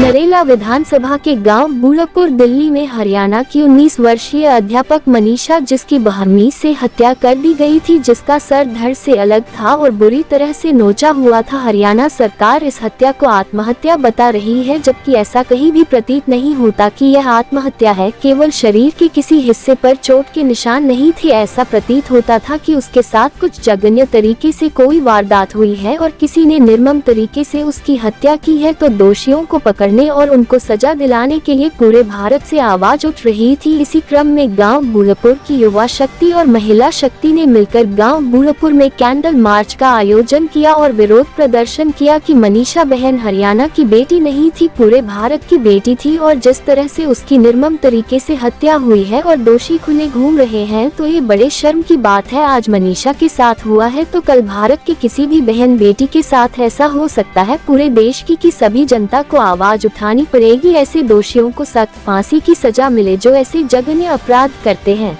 नरेला विधानसभा के गांव बूढ़ापुर दिल्ली में हरियाणा की 19 वर्षीय अध्यापक मनीषा जिसकी बहरमीज से हत्या कर दी गई थी, जिसका सर धड़ से अलग था और बुरी तरह से नोचा हुआ था। हरियाणा सरकार इस हत्या को आत्महत्या बता रही है, जबकि ऐसा कहीं भी प्रतीत नहीं होता कि यह आत्महत्या है। केवल शरीर के किसी हिस्से पर चोट के निशान नहीं थे, ऐसा प्रतीत होता था कि उसके साथ कुछ जघन्य तरीके से कोई वारदात हुई है और किसी ने निर्मम तरीके से उसकी हत्या की है। तो दोषियों को पकड़ने और उनको सजा दिलाने के लिए पूरे भारत से आवाज उठ रही थी। इसी क्रम में गांव बूढ़ापुर की युवा शक्ति और महिला शक्ति ने मिलकर गांव बूढ़ापुर में कैंडल मार्च का आयोजन किया और विरोध प्रदर्शन किया कि मनीषा बहन हरियाणा की बेटी नहीं थी, पूरे भारत की बेटी थी और जिस तरह से उसकी निर्मम तरीके से हत्या हुई है और दोषी खुले घूम रहे हैं, तो ये बड़े शर्म की बात है। आज मनीषा के साथ हुआ है तो कल भारत की किसी भी बहन बेटी के साथ ऐसा हो सकता है। पूरे देश की सभी जनता को आवाज उठानी पड़ेगी, ऐसे दोषियों को सख्त फांसी की सजा मिले जो ऐसे जघन्य अपराध करते हैं।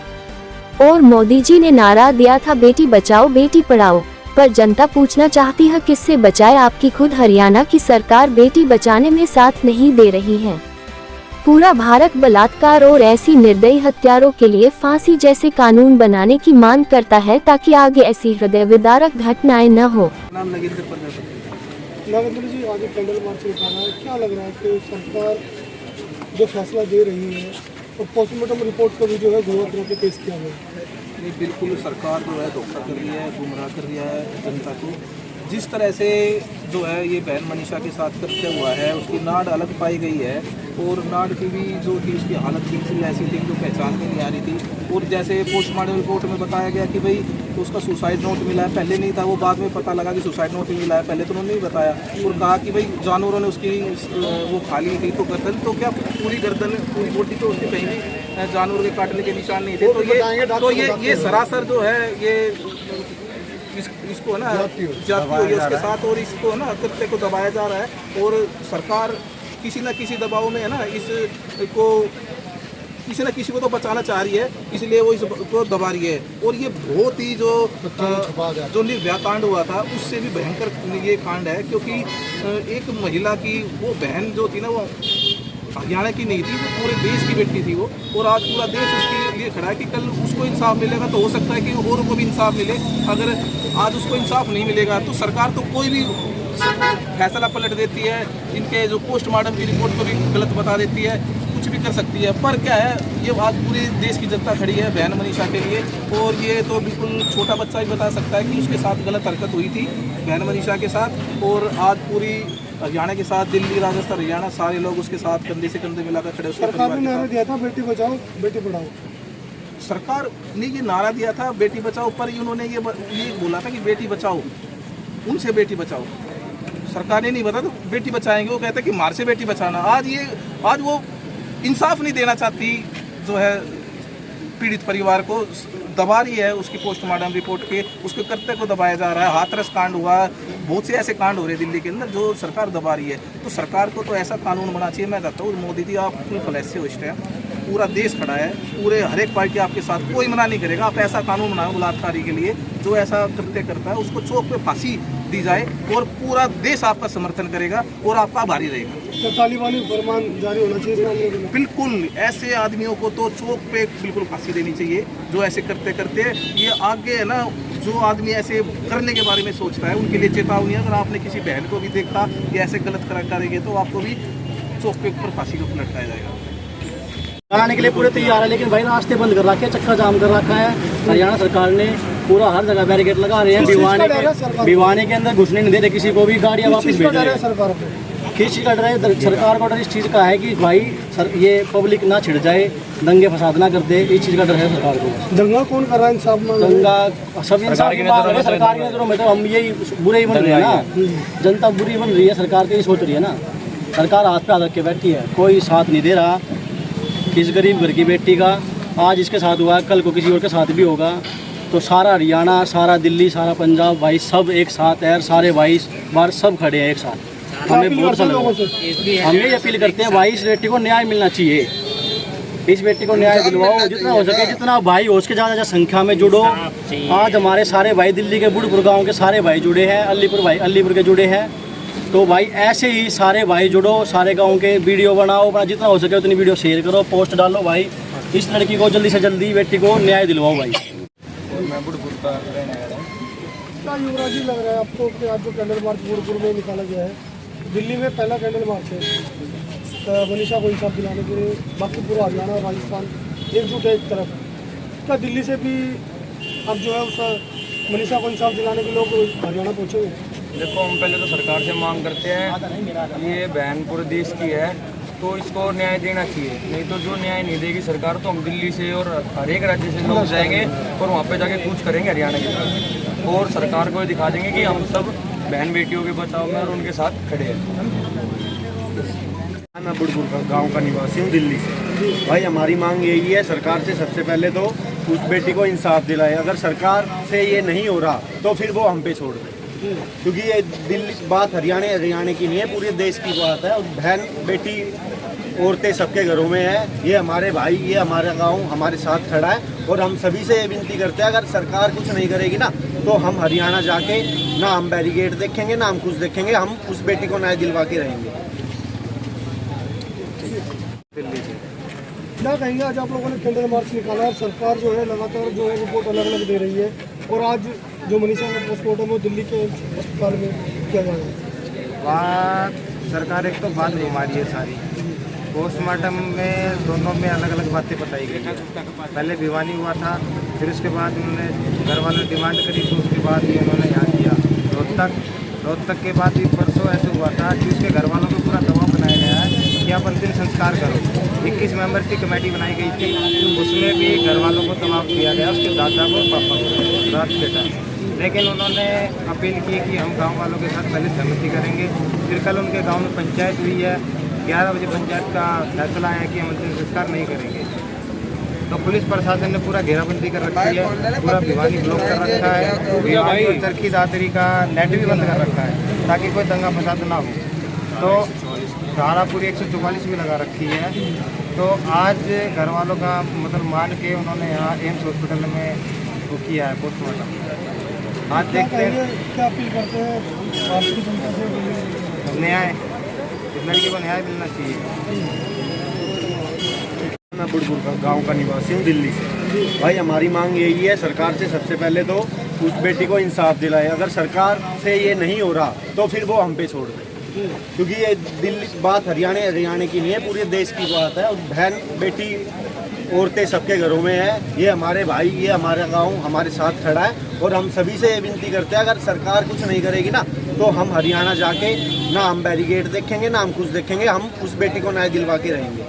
और मोदी जी ने नारा दिया था बेटी बचाओ बेटी पढ़ाओ, पर जनता पूछना चाहती है किससे बचाए। आपकी खुद हरियाणा की सरकार बेटी बचाने में साथ नहीं दे रही है। पूरा भारत बलात्कार और ऐसी निर्दयी हत्यारों के लिए फांसी जैसे कानून बनाने की मांग करता है, ताकि आगे ऐसी हृदय विदारक घटनाएं न हो। नागेंद्र जी, आज कैंडल मार्च निकाला है, क्या लग रहा है कि सरकार जो फैसला दे रही है और पोस्टमार्टम रिपोर्ट को भी जो है गुमराह करके पेश किया गया? नहीं, बिल्कुल सरकार जो है धोखा कर रही है, गुमराह कर रही है जनता को। जिस तरह से जो है ये बहन मनीषा के साथ कृत्य हुआ है, उसकी नाड़ अलग पाई गई है और नाड़ की भी जो थी उसकी हालत बिल्कुल ऐसी थी जो पहचान में नहीं आ रही थी। और जैसे पोस्टमार्टम रिपोर्ट में बताया गया कि भाई तो उसका सुसाइड नोट मिला है, पहले नहीं था वो, बाद में पता लगा कि सुसाइड नोट मिला है, पहले तो उन्होंने नहीं बताया और कहा कि भाई जानवरों ने उसकी वो खा ली थी। तो गर्दन तो क्या पूरी गर्दन पूरी बॉडी तो उसके कहीं भी जानवर के काटने के निशान नहीं थे। तो ये सरासर जो है ये इसको है ना जाती हुई है उसके साथ और इसको है ना कृत्य को दबाया जा रहा है। और सरकार किसी न किसी दबाव में है ना इसको किसी न किसी को तो बचाना चाह रही है, इसलिए वो इसको दबा रही है। और ये बहुत ही जो निर्भया कांड हुआ था उससे भी भयंकर ये कांड है, क्योंकि एक महिला की वो बहन जो थी ना वो हरियाणा की नहीं थी, वो पूरे देश की बेटी थी वो। और आज पूरा देश उसके लिए खड़ा है कि कल उसको इंसाफ मिलेगा तो हो सकता है कि और को भी इंसाफ मिले। अगर आज उसको इंसाफ नहीं मिलेगा तो सरकार तो कोई भी फैसला पलट देती है, इनके जो पोस्टमार्टम की रिपोर्ट को भी गलत बता देती है, कुछ भी कर सकती है। पर क्या है, ये आज पूरे देश की जनता खड़ी है बहन मनीषा के लिए। और ये तो बिल्कुल छोटा बच्चा भी बता सकता है कि उसके साथ गलत हरकत हुई थी बहन मनीषा के साथ। और आज पूरी हरियाणा के साथ दिल्ली, राजस्थान, हरियाणा सारे लोग उसके साथ कंधे से कंधे मिलाकर खड़े। सरकार ने नारा दिया था बेटी बचाओ बेटी पढ़ाओ, सरकार ने ये नारा दिया था बेटी बचाओ, पर उन्होंने ये बोला था कि बेटी बचाओ, उनसे बेटी बचाओ। सरकार ने नहीं बता तो बेटी बचाएंगे, वो कहते कि मार से बेटी बचाना। आज वो इंसाफ नहीं देना चाहती जो है पीड़ित परिवार को, दबा रही है उसकी पोस्टमार्टम रिपोर्ट के, उसके कर्तव्य को दबाया जा रहा है। हाथरस कांड हुआ, बहुत से ऐसे कांड हो रहे हैं दिल्ली के अंदर जो सरकार दबा रही है। तो सरकार को तो ऐसा कानून बना चाहिए। मैं कहता हूँ मोदी जी आप फुल फ्लैश से इस टाइम पूरा देश खड़ा है, पूरे हर एक पार्टी आपके साथ, कोई मना नहीं करेगा। आप ऐसा कानून बनाओ बलात्कारी के लिए, जो ऐसा कृत्य करता है उसको चौक पे फांसी दी जाए और पूरा देश आपका समर्थन करेगा और आपका आभारी रहेगा। तो तालिबानी फरमान जारी होना चाहिए बिल्कुल, ऐसे आदमियों को तो चौक पे बिल्कुल फांसी देनी चाहिए जो ऐसे करते हैं। ये आगे है ना जो आदमी ऐसे करने के बारे में सोचता है उनके लिए चेतावनी है। अगर आपने किसी बहन को भी देखा कि ऐसे गलत करेंगे तो आपको भी चौक पे ऊपर फांसी को लटकाया जाएगा। आने के लिए पूरे तैयार है, लेकिन भाई रास्ते बंद कर रखे हैं, चक्का जाम कर रखा है। हरियाणा सरकार ने पूरा हर जगह बैरिकेड लगा रहे हैं। भिवानी के अंदर घुसने नहीं दे रहे किसी को भी, गाड़ियाँ वापस भेज रहे हैं। किस चीज़ का डर है? सरकार का डर इस चीज़ का है कि भाई ये पब्लिक ना छिड़ जाए, दंगे फसाद ना कर दे, इस चीज़ का डर है सरकार को। दंगा कौन कर रहा है? इंसाफ दंगा सब इंसाफ की बात है, सरकार की नजरों में तो हम यही बुरे ही बन रहे हैं ना, जनता बुरी बन रही है, सरकार की सोच रही है ना। सरकार हाथ पे हाथ रख के बैठी है, कोई साथ नहीं दे रहा किस गरीब घर की बेटी का। आज इसके साथ हुआ है, कल को किसी और के साथ भी होगा। तो सारा हरियाणा, सारा दिल्ली, सारा पंजाब भाई सब एक साथ है, सारे भाई बार सब खड़े हैं एक साथ। हमें बहुत अच्छा लगा। हम ये अपील करते हैं भाई इस बेटी को न्याय मिलना चाहिए, इस बेटी को न्याय दिलवाओ, जितना हो सके जितना भाई हो उसके ज़्यादा संख्या में जुड़ो। आज हमारे सारे भाई दिल्ली के बुढ़पुर गाँव के सारे भाई जुड़े हैं, अलीपुर के जुड़े हैं। तो भाई ऐसे ही सारे भाई जुड़ो, सारे गांव के वीडियो बनाओ, अपना जितना हो सके उतनी वीडियो शेयर करो, पोस्ट डालो भाई। इस लड़की को जल्दी से जल्दी बेटी को न्याय दिलवाओ भाई। और मैं बुढ़पुर का रहने वाला हूँ। क्या युवराज जी लग रहा है आपको कि आज जो कैंडल मार्च बुढ़पुर में निकाला गया है, दिल्ली में पहला कैंडल मार्च है, मनीषा को इंसाफ दिलाने के लिए बाकी पूरा हरियाणा और राजस्थान एकजुट है एक तरफ, क्या दिल्ली से भी अब जो है उस मनीषा को इंसाफ दिलाने के लोग हरियाणा पहुँचे? देखो, हम पहले तो सरकार से मांग करते हैं, ये बहन पूरे देश की है तो इसको न्याय देना चाहिए। नहीं तो जो न्याय नहीं देगी सरकार तो हम दिल्ली से और हर एक राज्य से लोग जाएंगे और वहाँ पे जाके कूच करेंगे हरियाणा की तरफ, और सरकार को दिखा देंगे कि हम सब बहन बेटियों के बचाव में और उनके साथ खड़े हैं। मैं बुढ़पुर का गांव का निवासी हूँ, दिल्ली से। भाई हमारी मांग यही है सरकार से, सबसे पहले तो उस बेटी को इंसाफ दिलाए। अगर सरकार से ये नहीं हो रहा तो फिर वो हम पे छोड़ दे, क्योंकि ये दिल्ली बात हरियाणा की नहीं है, पूरे देश की बात है। और बहन बेटी औरतें सबके घरों में है, ये हमारे भाई, ये हमारा गांव हमारे साथ खड़ा है। और हम सभी से ये विनती करते हैं, अगर सरकार कुछ नहीं करेगी ना तो हम हरियाणा जाके ना हम बैरिकेड देखेंगे ना हम कुछ देखेंगे, हम उस बेटी को न्याय दिलवा के रहेंगे। क्या कहेंगे, आज आप लोगों ने कैंडल मार्च निकाला है, सरकार जो है लगातार जो है रिपोर्ट अलग अलग दे रही है, और आज जो मनीषा का पोस्टमार्टम है वो दिल्ली के अस्पताल में किया जाएगा। वहाँ सरकार एक तो बात घुमा रही है सारी, पोस्टमार्टम में दोनों में अलग अलग बातें बताई गई है। पहले भिवानी हुआ था, फिर उसके बाद उन्होंने घर वालों ने डिमांड करी, तो उसके बाद ही उन्होंने यहाँ किया रोहतक के बाद भी परसों ऐसे हुआ था कि उसके घर वालों को पूरा दबाव बनाया गया है कि आप अंतिम संस्कार करो। 21 मेंबर की कमेटी बनाई गई थी, उसमें भी घर वालों को दबाव दिया गया, उसके दादा को पापा को रात बेटा। लेकिन उन्होंने अपील की कि हम गांव वालों के साथ पहले सहमति करेंगे। फिर कल उनके गांव में पंचायत हुई है, 11 बजे पंचायत का फैसला है कि हम अंतिम संस्कार नहीं करेंगे। तो पुलिस प्रशासन ने पूरा घेराबंदी कर रखी है, पूरा भिवानी ब्लॉक कर रखा है, भिवानी और चरखी दादरी का नेट भी बंद कर रखा है ताकि कोई दंगा फसाद ना हो। तो धारा पूरी 144 भी लगा रखी है। तो आज घर वालों का मतलब मान के उन्होंने यहाँ एम्स हॉस्पिटल में वो किया है पोस्टमार्टम। आज देखते हैं क्या अपील करते हैं आपकी जनता से? न्याय, इस लड़की को न्याय मिलना चाहिए। मैं बुढ़पुर का गांव का निवासी हूँ, दिल्ली से। भाई हमारी मांग यही है सरकार से, सबसे पहले तो उस बेटी को इंसाफ दिलाए। अगर सरकार से ये नहीं हो रहा तो फिर वो हम पे छोड़ दे, क्योंकि ये दिल्ली बात हरियाणा की नहीं है, पूरे देश की बात है। और बहन बेटी औरतें सबके घरों में है, ये हमारे भाई, ये हमारा गांव हमारे साथ खड़ा है। और हम सभी से ये विनती करते हैं, अगर सरकार कुछ नहीं करेगी ना तो हम हरियाणा जाके ना हम बैरिकेड देखेंगे ना हम कुछ देखेंगे, हम उस बेटी को न्याय दिलवा के रहेंगे।